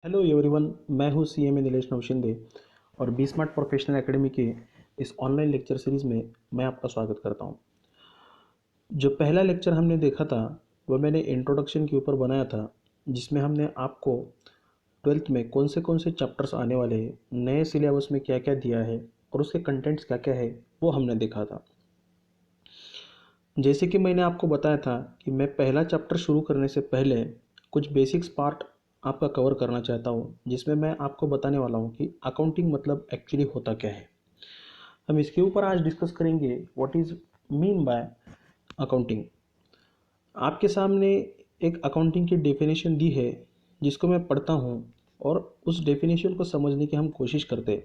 Hello everyone. मैं हूँ CMA Nilesh नौशिंदे और बी स्मार्ट प्रोफेशनल एकेडमी के इस ऑनलाइन लेक्चर सीरीज़ में मैं आपका स्वागत करता हूँ। जो पहला लेक्चर हमने देखा था वह मैंने इंट्रोडक्शन के ऊपर बनाया था, जिसमें हमने आपको ट्वेल्थ में कौन से चैप्टर्स आने वाले हैं, नए सिलेबस में क्या क्या दिया है और उसके कंटेंट्स क्या क्या है वो हमने देखा था। जैसे कि मैंने आपको बताया था कि मैं पहला चैप्टर शुरू करने से पहले कुछ बेसिक्स पार्ट आपका कवर करना चाहता हूँ, जिसमें मैं आपको बताने वाला हूँ कि अकाउंटिंग मतलब एक्चुअली होता क्या है। हम इसके ऊपर आज डिस्कस करेंगे what is mean by accounting. आपके सामने एक अकाउंटिंग की डेफिनेशन दी है, जिसको मैं पढ़ता हूँ और उस डेफिनेशन को समझने की हम कोशिश करते हैं।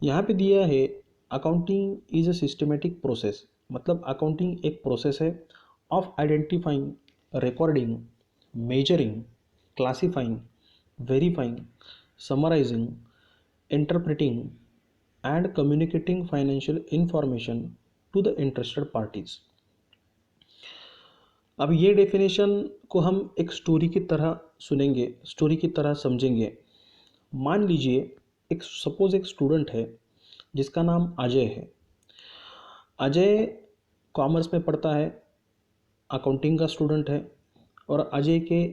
यहाँ पे दिया है accounting is a systematic process, मतलब अकाउंटिंग एक प्रोसेस है of identifying, recording, measuring, classifying, verifying, summarising, interpreting and communicating financial information to the interested parties. अब ये डेफिनेशन को हम एक स्टोरी की तरह सुनेंगे, स्टोरी की तरह समझेंगे। मान लीजिए एक सपोज एक स्टूडेंट है जिसका नाम अजय है। अजय कॉमर्स में पढ़ता है, अकाउंटिंग का स्टूडेंट है और अजय के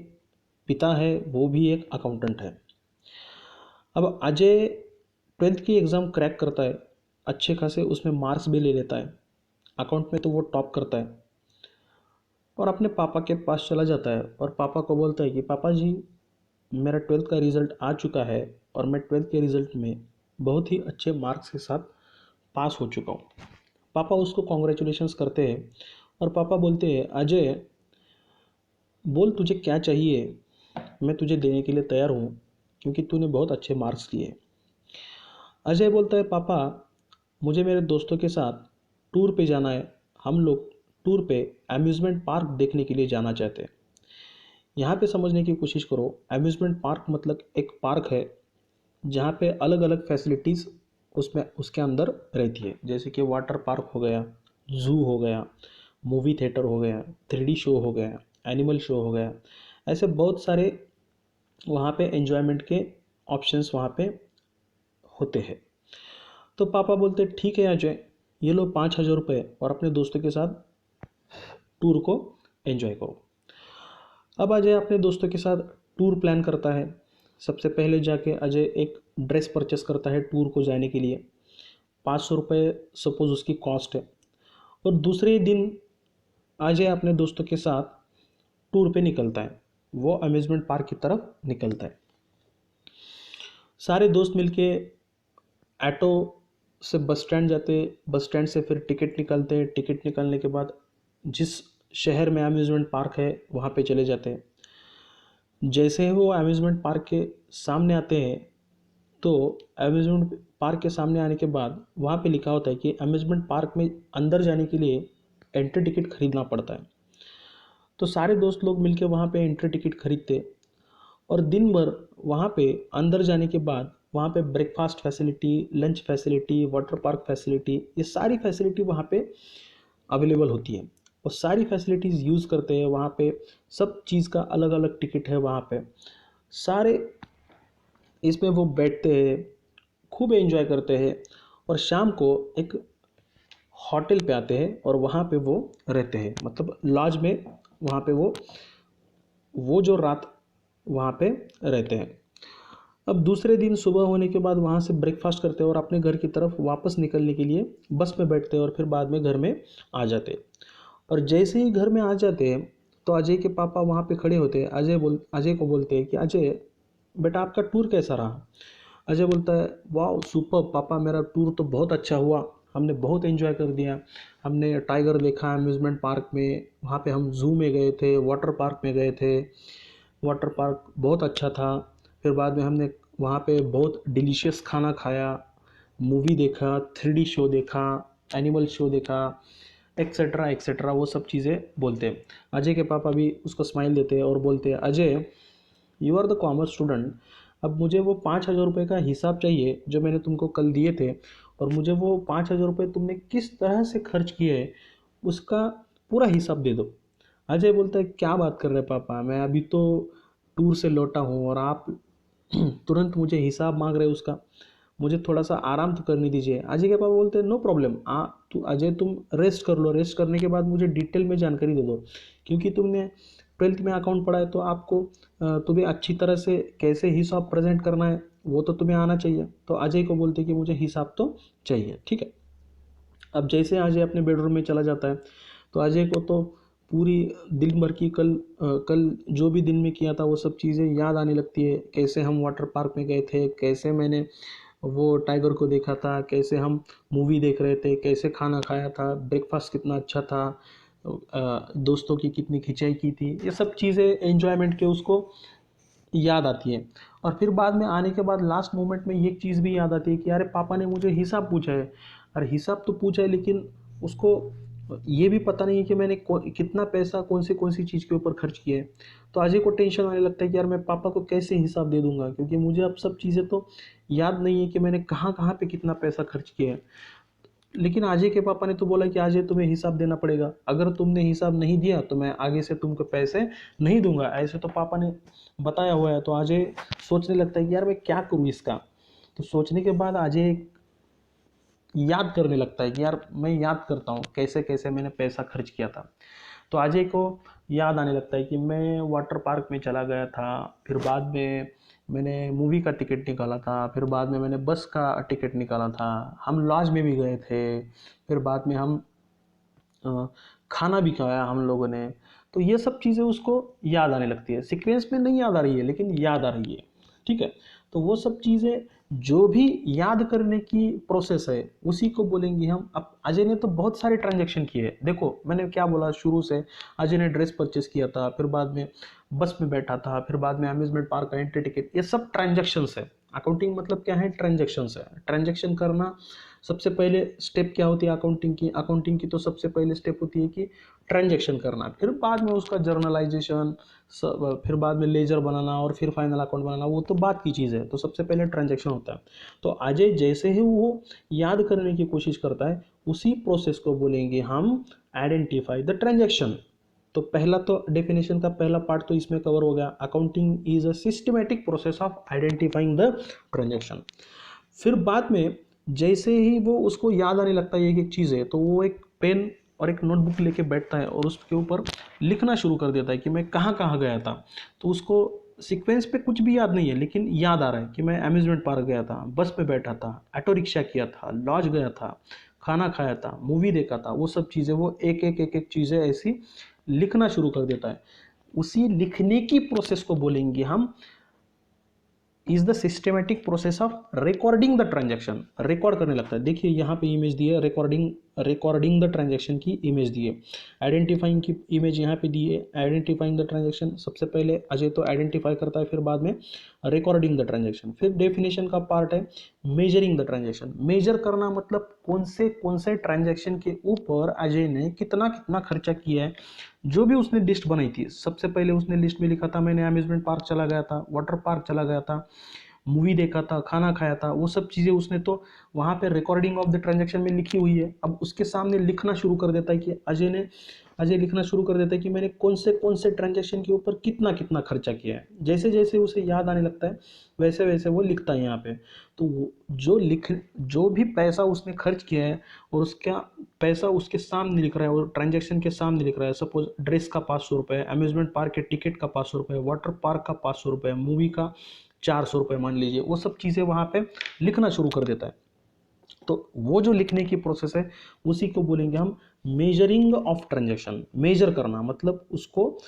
पिता है वो भी एक अकाउंटेंट है। अब अजय ट्वेल्थ की एग्ज़ाम क्रैक करता है, अच्छे खासे उसमें मार्क्स भी ले लेता है, अकाउंट में तो वो टॉप करता है और अपने पापा के पास चला जाता है और पापा को बोलता है कि पापा जी, मेरा ट्वेल्थ का रिज़ल्ट आ चुका है और मैं ट्वेल्थ के रिज़ल्ट में बहुत ही अच्छे मार्क्स के साथ पास हो चुका हूँ। पापा उसको कॉन्ग्रेचुलेशंस करते हैं और पापा बोलते हैं अजय, बोल तुझे क्या चाहिए, मैं तुझे देने के लिए तैयार हूँ क्योंकि तूने बहुत अच्छे मार्क्स लिए। अजय बोलता है पापा, मुझे मेरे दोस्तों के साथ टूर पे जाना है, हम लोग टूर पे अम्यूज़मेंट पार्क देखने के लिए जाना चाहते हैं। यहाँ पे समझने की कोशिश करो, अम्यूज़मेंट पार्क मतलब एक पार्क है जहाँ पे अलग अलग फैसिलिटीज़ उसमें उसके अंदर रहती है, जैसे कि वाटर पार्क हो गया, ज़ू हो गया, मूवी थिएटर हो गया, 3D शो हो गया, एनिमल शो हो गया। ऐसे बहुत सारे वहाँ पे एंजॉयमेंट के ऑप्शंस वहाँ पे होते हैं। तो पापा बोलते ठीक है अजय, ये लो 5,000 रुपये और अपने दोस्तों के साथ टूर को एंजॉय करो। अब अजय अपने दोस्तों के साथ टूर प्लान करता है। सबसे पहले जाके अजय एक ड्रेस परचेस करता है टूर को जाने के लिए, 500 रुपये सपोज़ उसकी कॉस्ट है। और दूसरे दिन अजय अपने दोस्तों के साथ टूर पे निकलता है, वो अम्यूज़मेंट पार्क की तरफ निकलता है। सारे दोस्त मिलके ऑटो से बस स्टैंड जाते, बस स्टैंड से फिर टिकट निकालते हैं, टिकट निकालने के बाद जिस शहर में अम्यूज़मेंट पार्क है वहाँ पे चले जाते हैं। जैसे ही वो अम्यूज़मेंट पार्क के सामने आते हैं तो अम्यूज़मेंट पार्क के सामने आने के बाद वहाँ पे लिखा होता है कि अम्यूज़मेंट पार्क में अंदर जाने के लिए एंट्री टिकट खरीदना पड़ता है। तो सारे दोस्त लोग मिलके वहाँ पे एंट्री टिकट खरीदते और दिन भर वहाँ पे अंदर जाने के बाद वहाँ पे breakfast facility, lunch facility, water park facility, ये सारी फैसिलिटी वहाँ पे अवेलेबल होती है और सारी फैसिलिटीज़ यूज़ करते हैं। वहाँ पे सब चीज़ का अलग अलग टिकट है वहाँ पे। सारे इसमें वो बैठते हैं, खूब एंजॉय करते हैं और शाम को एक होटल पे आते हैं और वहाँ पे वो रहते हैं, मतलब लॉज में वहाँ पे वो जो रात वहाँ पे रहते हैं। अब दूसरे दिन सुबह होने के बाद वहाँ से ब्रेकफास्ट करते हैं और अपने घर की तरफ वापस निकलने के लिए बस में बैठते हैं और फिर बाद में घर में आ जाते हैं। और जैसे ही घर में आ जाते हैं तो अजय के पापा वहाँ पे खड़े होते हैं। अजय को बोलते हैं कि अजय बेटा, आपका टूर कैसा रहा। अजय बोलता है वाह सुपर पापा, मेरा टूर तो बहुत अच्छा हुआ, हमने बहुत एंजॉय कर दिया। हमने टाइगर देखा अम्यूज़मेंट पार्क में, वहाँ पे हम ज़ू में गए थे, वाटर पार्क में गए थे, वाटर पार्क बहुत अच्छा था। फिर बाद में हमने वहाँ पे बहुत डिलीशियस खाना खाया, मूवी देखा, 3D शो देखा, एनिमल शो देखा, एक्सेट्रा एक्सेट्रा, वो सब चीज़ें बोलते हैं। अजय के पापा भी उसको स्माइल देते हैं और बोलते हैं Ajay, you are the commerce student, अब मुझे वो 5,000 रुपये का हिसाब चाहिए जो मैंने तुमको कल दिए थे, और मुझे वो 5,000 रुपये तुमने किस तरह से खर्च किए है उसका पूरा हिसाब दे दो। अजय बोलता है क्या बात कर रहे हैं पापा, मैं अभी तो टूर से लौटा हूँ और आप तुरंत मुझे हिसाब मांग रहे उसका, मुझे थोड़ा सा आराम तो करने दीजिए। अजय के पापा बोलते हैं नो प्रॉब्लम, तू अजय तुम रेस्ट कर लो, रेस्ट करने के बाद मुझे डिटेल में जानकारी दे दो, क्योंकि तुमने 12th में अकाउंट पढ़ा है तो आपको तुम्हें अच्छी तरह से कैसे हिसाब प्रेजेंट करना है वो तो तुम्हें आना चाहिए। तो अजय को बोलते कि मुझे हिसाब तो चाहिए, ठीक है। अब जैसे अजय अपने बेडरूम में चला जाता है तो अजय को तो पूरी दिन भर की कल जो भी दिन में किया था वो सब चीज़ें याद आने लगती है। कैसे हम वाटर पार्क में गए थे, कैसे मैंने वो टाइगर को देखा था, कैसे हम मूवी देख रहे थे, कैसे खाना खाया था, ब्रेकफास्ट कितना अच्छा था, दोस्तों की कितनी खिंचाई की थी, ये सब चीज़ें एंजॉयमेंट के उसको याद आती है। और फिर बाद में आने के बाद लास्ट मोमेंट में ये चीज़ भी याद आती है कि अरे पापा ने मुझे हिसाब पूछा है। अरे हिसाब तो पूछा है लेकिन उसको ये भी पता नहीं है कि मैंने कितना पैसा कौन सी चीज़ के ऊपर खर्च किया है। तो अजय को टेंशन आने लगता है कि यार मैं पापा को कैसे हिसाब दे दूंगा, क्योंकि मुझे अब सब चीज़ें तो याद नहीं है कि मैंने कहाँ कहाँ पे कितना पैसा खर्च किया है। लेकिन अजय के पापा ने तो बोला कि अजय तुम्हें हिसाब देना पड़ेगा, अगर तुमने हिसाब नहीं दिया तो मैं आगे से तुमको पैसे नहीं दूंगा, ऐसे तो पापा ने बताया हुआ है। तो अजय सोचने लगता है कि यार मैं क्या करूँ इसका। तो सोचने के बाद अजय याद करने लगता है कि यार मैं याद करता हूँ कैसे कैसे मैंने पैसा खर्च किया था। तो अजय को याद आने लगता है कि मैं वाटर पार्क में चला गया था, फिर बाद में मैंने मूवी का टिकट निकाला था, फिर बाद में मैंने बस का टिकट निकाला था, हम लॉज में भी गए थे, फिर बाद में हम खाना भी खाया हम लोगों ने। तो ये सब चीज़ें उसको याद आने लगती है, सीक्वेंस में नहीं याद आ रही है लेकिन याद आ रही है, ठीक है। तो वो सब चीज़ें जो भी याद करने की प्रोसेस है उसी को बोलेंगे हम। अब अजय ने तो बहुत सारे ट्रांजैक्शन किए हैं, देखो मैंने क्या बोला शुरू से, अजय ने ड्रेस परचेस किया था, फिर बाद में बस में बैठा था, फिर बाद में अम्यूजमेंट पार्क का एंट्री टिकट, ये सब ट्रांजैक्शंस है। अकाउंटिंग मतलब क्या है, ट्रांजैक्शंस है। ट्रांजैक्शन करना सबसे पहले स्टेप क्या होती है अकाउंटिंग की तो सबसे पहले स्टेप होती है कि ट्रांजैक्शन करना, फिर बाद में उसका जर्नलाइजेशन, फिर बाद में लेजर बनाना और फिर फाइनल अकाउंट बनाना, वो तो बात की चीज़ है। तो सबसे पहले ट्रांजैक्शन होता है। तो अजय जैसे ही वो याद करने की कोशिश करता है उसी प्रोसेस को बोलेंगे हम आइडेंटिफाई द ट्रांजैक्शन। तो पहला तो डेफिनेशन का पहला पार्ट तो इसमें कवर हो गया, accounting is a systematic process of identifying the transaction. फिर बाद में जैसे ही वो उसको याद आने लगता है एक एक चीज़ है तो वो एक पेन और एक नोटबुक लेके बैठता है और उसके ऊपर लिखना शुरू कर देता है कि मैं कहाँ कहाँ गया था। तो उसको सीक्वेंस पे कुछ भी याद नहीं है लेकिन याद आ रहा है कि मैं अम्यूजमेंट पार्क गया था, बस पे बैठा था, ऑटो रिक्शा किया था, लॉज गया था, खाना खाया था, मूवी देखा था, वो सब चीज़ें वो एक एक चीज़ें ऐसी लिखना शुरू कर देता है। उसी लिखने की प्रोसेस को बोलेंगे हम is the systematic process of recording the transaction. Record करने लगता है, देखिए यहाँ पे इमेज दी है, रिकॉर्डिंग द ट्रांजैक्शन की इमेज दी है, आइडेंटिफाइंग की इमेज यहाँ पे दी है। आइडेंटिफाइंग द ट्रांजैक्शन सबसे पहले अजय तो आइडेंटिफाई करता है, फिर बाद में रिकॉर्डिंग द ट्रांजैक्शन। फिर डेफिनेशन का पार्ट है मेजरिंग द ट्रांजैक्शन। मेजर करना मतलब कौन से ट्रांजैक्शन के ऊपर अजय ने कितना कितना खर्चा किया है। जो भी उसने लिस्ट बनाई थी, सबसे पहले उसने लिस्ट में लिखा था मैंने अम्यूजमेंट पार्क चला गया था, वाटर पार्क चला गया था, मूवी देखा था, खाना खाया था, वो सब चीज़ें उसने तो वहाँ पे रिकॉर्डिंग ऑफ द ट्रांजैक्शन में लिखी हुई है। अब उसके सामने लिखना शुरू कर देता है कि अजय लिखना शुरू कर देता है कि मैंने कौन से ट्रांजैक्शन के ऊपर कितना कितना खर्चा किया है। जैसे जैसे उसे याद आने लगता है वैसे वैसे वो लिखता है यहाँ पे। तो जो भी पैसा उसने खर्च किया है और उसका पैसा उसके सामने लिख रहा है और ट्रांजैक्शन के सामने लिख रहा है। सपोज ड्रेस का 500 रुपये, अम्यूजमेंट पार्क के टिकट का 500 रुपये, वाटर पार्क का 500 रुपये, मूवी का 400 रुपये मान लीजिए, वो सब चीज़ें वहाँ पे लिखना शुरू कर देता है। तो वो जो लिखने की प्रोसेस है उसी को बोलेंगे हम मेजरिंग ऑफ ट्रांजैक्शन। मेजर करना मतलब उसको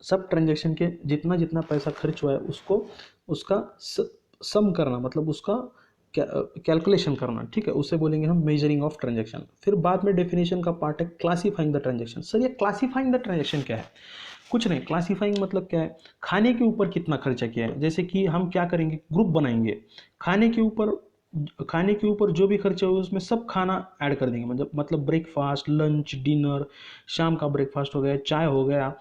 सब ट्रांजैक्शन के जितना जितना पैसा खर्च हुआ है उसको उसका सम करना, मतलब उसका कैलकुलेशन करना, ठीक है, उसे बोलेंगे हम मेजरिंग ऑफ ट्रांजैक्शन। फिर बाद में डेफिनेशन का पार्ट है क्लासीफाइंग द ट्रांजैक्शन। सर ये क्लासीफाइंग द ट्रांजैक्शन क्या है? कुछ नहीं, क्लासीफाइंग मतलब क्या है, खाने के ऊपर कितना खर्चा किया है। जैसे कि हम क्या करेंगे, ग्रुप बनाएंगे, खाने के ऊपर जो भी खर्चा हो उसमें सब खाना ऐड कर देंगे, मतलब ब्रेकफास्ट, लंच, डिनर, शाम का ब्रेकफास्ट हो गया, चाय हो गया,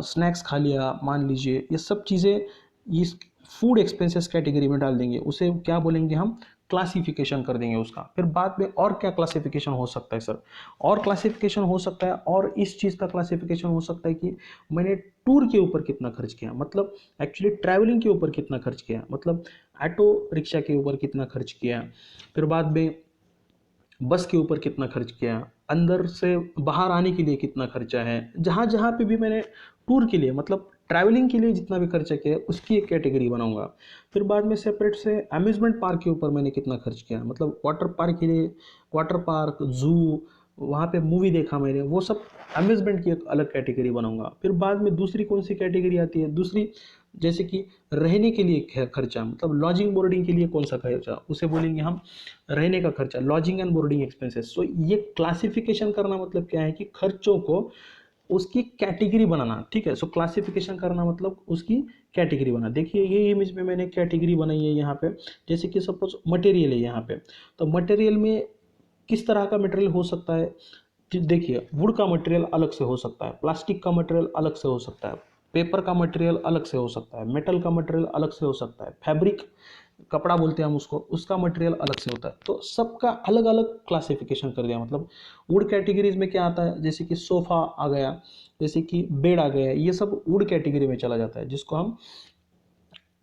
स्नैक्स खा लिया मान लीजिए, ये सब चीज़ें इस फूड एक्सपेंसेस कैटेगरी में डाल देंगे। उसे क्या बोलेंगे हम, क्लासिफिकेशन कर देंगे उसका। फिर बाद में और क्या क्लासिफिकेशन हो सकता है सर, और क्लासिफिकेशन हो सकता है, और इस चीज़ का क्लासिफिकेशन हो सकता है कि मैंने टूर के ऊपर कितना खर्च किया, मतलब एक्चुअली ट्रैवलिंग के ऊपर कितना खर्च किया, मतलब ऑटो रिक्शा के ऊपर कितना खर्च किया, फिर बाद में बस के ऊपर कितना खर्च किया, अंदर से बाहर आने के लिए कितना खर्चा है, जहाँ जहाँ पे भी मैंने टूर के लिए मतलब ट्रैवलिंग के लिए जितना भी खर्चा किया उसकी एक कैटेगरी बनाऊंगा। फिर बाद में सेपरेट से अम्यूज़मेंट पार्क के ऊपर मैंने कितना खर्च किया, मतलब वाटर पार्क के लिए, वाटर पार्क, जू, वहाँ पे मूवी देखा मैंने, वो सब अम्यूज़मेंट की एक अलग कैटेगरी बनाऊंगा। फिर बाद में दूसरी कौन सी कैटेगरी आती है, दूसरी जैसे कि रहने के लिए खर्चा, मतलब लॉजिंग बोर्डिंग के लिए कौन सा खर्चा, उसे बोलेंगे हम रहने का खर्चा, लॉजिंग एंड बोर्डिंग एक्सपेंसेस। सो ये क्लासिफिकेशन करना मतलब क्या है कि खर्चों को उसकी कैटेगरी बनाना, ठीक है। सो क्लासिफिकेशन करना मतलब उसकी कैटेगरी बना। देखिए ये इमेज में मैंने कैटेगरी बनाई है यहाँ पे, जैसे कि सपोज मटेरियल है यहाँ पे, तो मटेरियल में किस तरह का मटेरियल हो सकता है, देखिए वुड का मटेरियल अलग से हो सकता है, प्लास्टिक का मटेरियल अलग से हो सकता है, पेपर का मटेरियल अलग से हो सकता है, मेटल का मटेरियल अलग से हो सकता है, फैब्रिक कपड़ा बोलते हैं हम उसको, उसका मटेरियल अलग से होता है। तो सबका अलग अलग क्लासिफिकेशन कर दिया। मतलब वुड कैटेगरीज में क्या आता है, जैसे कि सोफ़ा आ गया, जैसे कि बेड आ गया, ये सब वुड कैटेगरी में चला जाता है, जिसको हम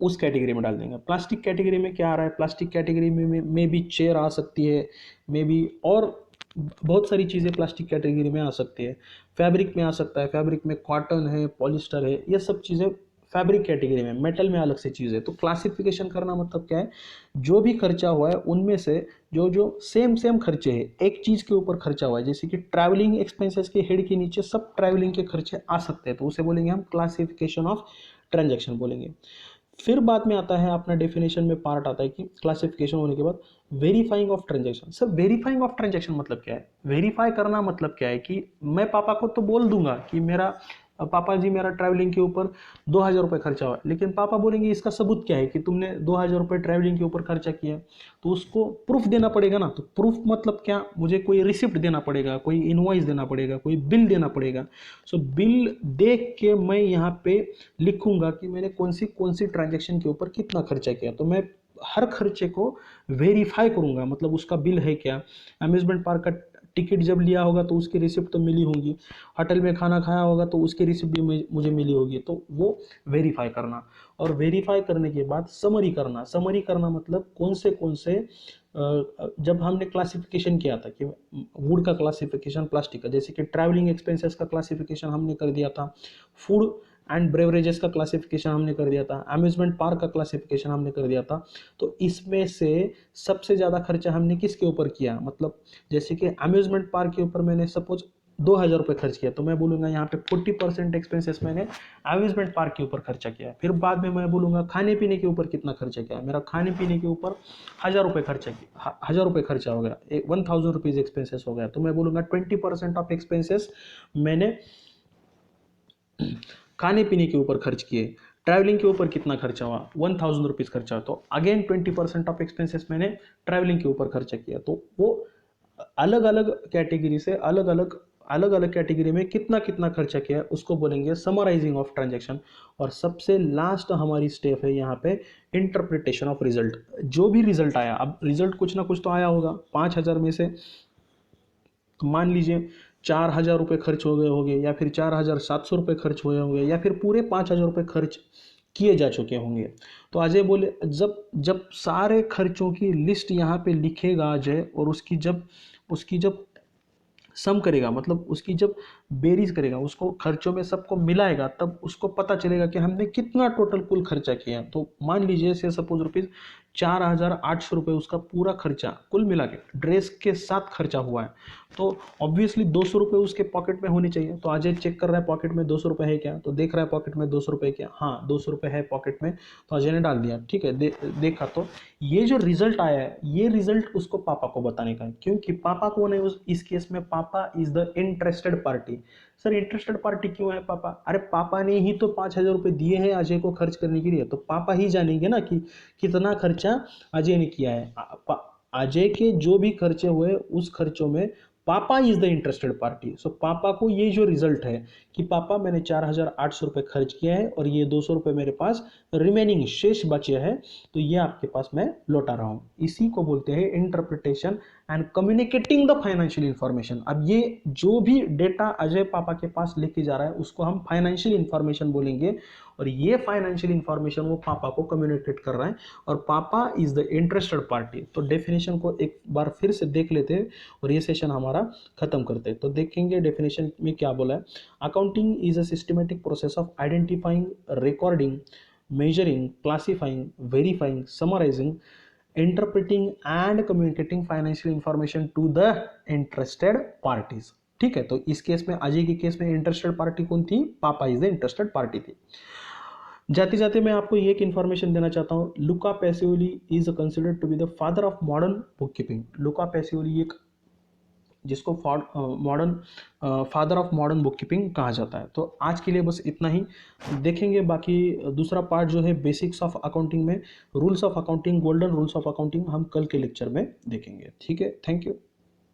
उस कैटेगरी में डाल देंगे। प्लास्टिक कैटेगरी में क्या आ रहा है, प्लास्टिक कैटेगरी में भी चेयर आ सकती है, मे बी और बहुत सारी चीज़ें प्लास्टिक कैटेगरी में आ सकती है। फैब्रिक में आ सकता है, फैब्रिक में कॉटन है, पॉलिस्टर है, ये सब चीज़ें फैब्रिक कैटेगरी में। मेटल में अलग से चीज़ है। तो क्लासिफिकेशन करना मतलब क्या है, जो भी खर्चा हुआ है उनमें से जो जो सेम सेम खर्चे हैं, एक चीज़ के ऊपर खर्चा हुआ है, जैसे कि ट्रैवलिंग एक्सपेंसेस के हेड के नीचे सब ट्रैवलिंग के खर्चे आ सकते हैं, तो उसे बोलेंगे हम क्लासिफिकेशन ऑफ ट्रांजैक्शन बोलेंगे। फिर बाद में आता है अपना डेफिनेशन में पार्ट आता है कि क्लासिफिकेशन होने के बाद verifying of transaction. Sir verifying of transaction मतलब क्या है, वेरीफाई करना मतलब क्या है कि मैं पापा को तो बोल दूंगा कि मेरा पापा जी मेरा ट्रैवलिंग के ऊपर 2,000 रुपये खर्चा हुआ, लेकिन पापा बोलेंगे इसका सबूत क्या है कि तुमने 2,000 रुपये ट्रैवलिंग के ऊपर खर्चा किया, तो उसको प्रूफ देना पड़ेगा ना। तो प्रूफ मतलब क्या, मुझे कोई रिसिप्ट देना पड़ेगा, कोई इनवॉइस देना पड़ेगा, कोई बिल देना पड़ेगा। सो बिल देख के मैं यहाँ पे लिखूंगा कि मैंने कौन सी ट्रांजैक्शन के ऊपर कितना खर्चा किया। तो मैं हर खर्चे को वेरीफाई करूंगा, मतलब उसका बिल है क्या, अम्यूजमेंट पार्क का टिकट जब लिया होगा तो उसकी रिसिप्ट तो मिली होगी, होटल में खाना खाया होगा तो उसकी रिसिप्ट भी मुझे मिली होगी, तो वो वेरीफाई करना। और वेरीफाई करने के बाद समरी करना। समरी करना मतलब कौन से जब हमने क्लासिफिकेशन किया था कि वुड का क्लासिफिकेशन, प्लास्टिक का, जैसे कि ट्रैवलिंग एक्सपेंसेस का क्लासिफिकेशन हमने कर दिया था, फूड एंड ब्रेवरेजेस का क्लासिफिकेशन हमने कर दिया था, अम्यूजमेंट पार्क का क्लासिफिकेशन हमने कर दिया था। तो इसमें से सबसे ज़्यादा खर्चा हमने किसके ऊपर किया, मतलब जैसे कि अम्यूजमेंट पार्क के ऊपर मैंने सपोज 2,000 रुपये खर्च किया, तो मैं बोलूँगा यहाँ पे 40% एक्सपेंसेस मैंने अम्यूजमेंट पार्क के ऊपर खर्चा किया। फिर बाद में मैं बोलूँगा खाने पीने के ऊपर कितना खर्चा किया, मेरा खाने पीने के ऊपर 1,000 रुपये खर्चा किया, 1,000 रुपये खर्चा हो गया, 1,000 रुपीज़ एक्सपेंसेस हो गया। तो मैं बोलूँगा 20% ऑफ एक्सपेंसेस मैंने खाने पीने के ऊपर खर्च किए। ट्रैवलिंग के ऊपर कितना खर्चा हुआ, 1,000 रुपीज़ खर्चा, तो अगेन 20% ऑफ एक्सपेंसेस मैंने ट्रैवलिंग के ऊपर खर्चा किया। तो वो अलग अलग कैटेगरी से अलग अलग कैटेगरी में कितना कितना खर्चा किया है उसको बोलेंगे समराइजिंग ऑफ ट्रांजैक्शन। और सबसे लास्ट हमारी स्टेप है यहाँ पे इंटरप्रिटेशन ऑफ रिजल्ट। जो भी रिजल्ट आया, अब रिजल्ट कुछ ना कुछ तो आया होगा, 5,000 में से मान लीजिए 4,000 रुपये खर्च हो गए होंगे, या फिर 4,700 रुपये खर्च हुए होंगे, या फिर पूरे 5,000 रुपये खर्च किए जा चुके होंगे। तो अजय बोले जब जब सारे खर्चों की लिस्ट यहाँ पे लिखेगा अजय, और उसकी जब सम करेगा, मतलब उसकी जब बेरीज करेगा, उसको खर्चों में सबको मिलाएगा, तब उसको पता चलेगा कि हमने कितना टोटल कुल खर्चा किया। तो मान लीजिए से सपोज रुपीज़ 4,800 रुपये उसका पूरा खर्चा कुल मिला के ड्रेस के साथ खर्चा हुआ है, तो ऑब्वियसली 200 रुपये उसके पॉकेट में होने चाहिए। तो अजय चेक कर रहा है पॉकेट में 200 रुपये है क्या, तो देख रहा है पॉकेट में 200 रुपये क्या, हाँ 200 रुपये है पॉकेट में, तो अजय ने डाल दिया, ठीक है। देखा तो ये जो रिजल्ट आया है, ये रिजल्ट उसको पापा को बताने का है, क्योंकि पापा कौन है इस केस में, पापा is the interested party. Sir interested party क्यों है पापा, अरे पापा ने ही तो 5,000 रुपये दिए हैं अजय को खर्च करने के लिए, तो पापा ही जानेंगे ना कि कितना खर्चा अजय ने किया है। अजय के जो भी खर्चे हुए उस खर्चों में पापा इज द इंटरेस्टेड पार्टी। सो पापा को ये जो रिजल्ट है कि पापा मैंने 4,800 रुपये खर्च किया है और ये 200 रुपये मेरे पास रिमेनिंग शेष बचे हैं, तो ये आपके पास मैं लौटा रहा हूँ, इसी को बोलते हैं interpretation and communicating the financial information. अब ये जो भी डेटा अजय पापा के पास लेके जा रहा है उसको हम फाइनेंशियल इंफॉर्मेशन बोलेंगे, और ये फाइनेंशियल इंफॉर्मेशन वो पापा को कम्युनिकेट कर रहा है, और पापा इज द इंटरेस्टेड पार्टी। तो डेफिनेशन को एक बार फिर से देख लेते हैं और ये सेशन हमारा खत्म करते हैं। तो देखेंगे डेफिनेशन में क्या बोला है। Accounting is a systematic process of identifying, recording, measuring, classifying, verifying, summarizing, interpreting and communicating financial information to the interested parties। ठीक है, तो इस केस में, अजय के केस में इंटरेस्टेड पार्टी कौन थी? पापा इज द इंटरेस्टेड पार्टी थी। जाते जाते मैं आपको ये एक इन्फॉर्मेशन देना चाहता हूँ, Luca Pacioli is considered to be the father of modern bookkeeping. Luca Pacioli एक जिसको modern father of modern bookkeeping कहा जाता है। तो आज के लिए बस इतना ही, देखेंगे बाकी दूसरा पार्ट जो है बेसिक्स ऑफ अकाउंटिंग में rules of accounting, golden rules of accounting हम कल के लेक्चर में देखेंगे। ठीक है, थैंक यू।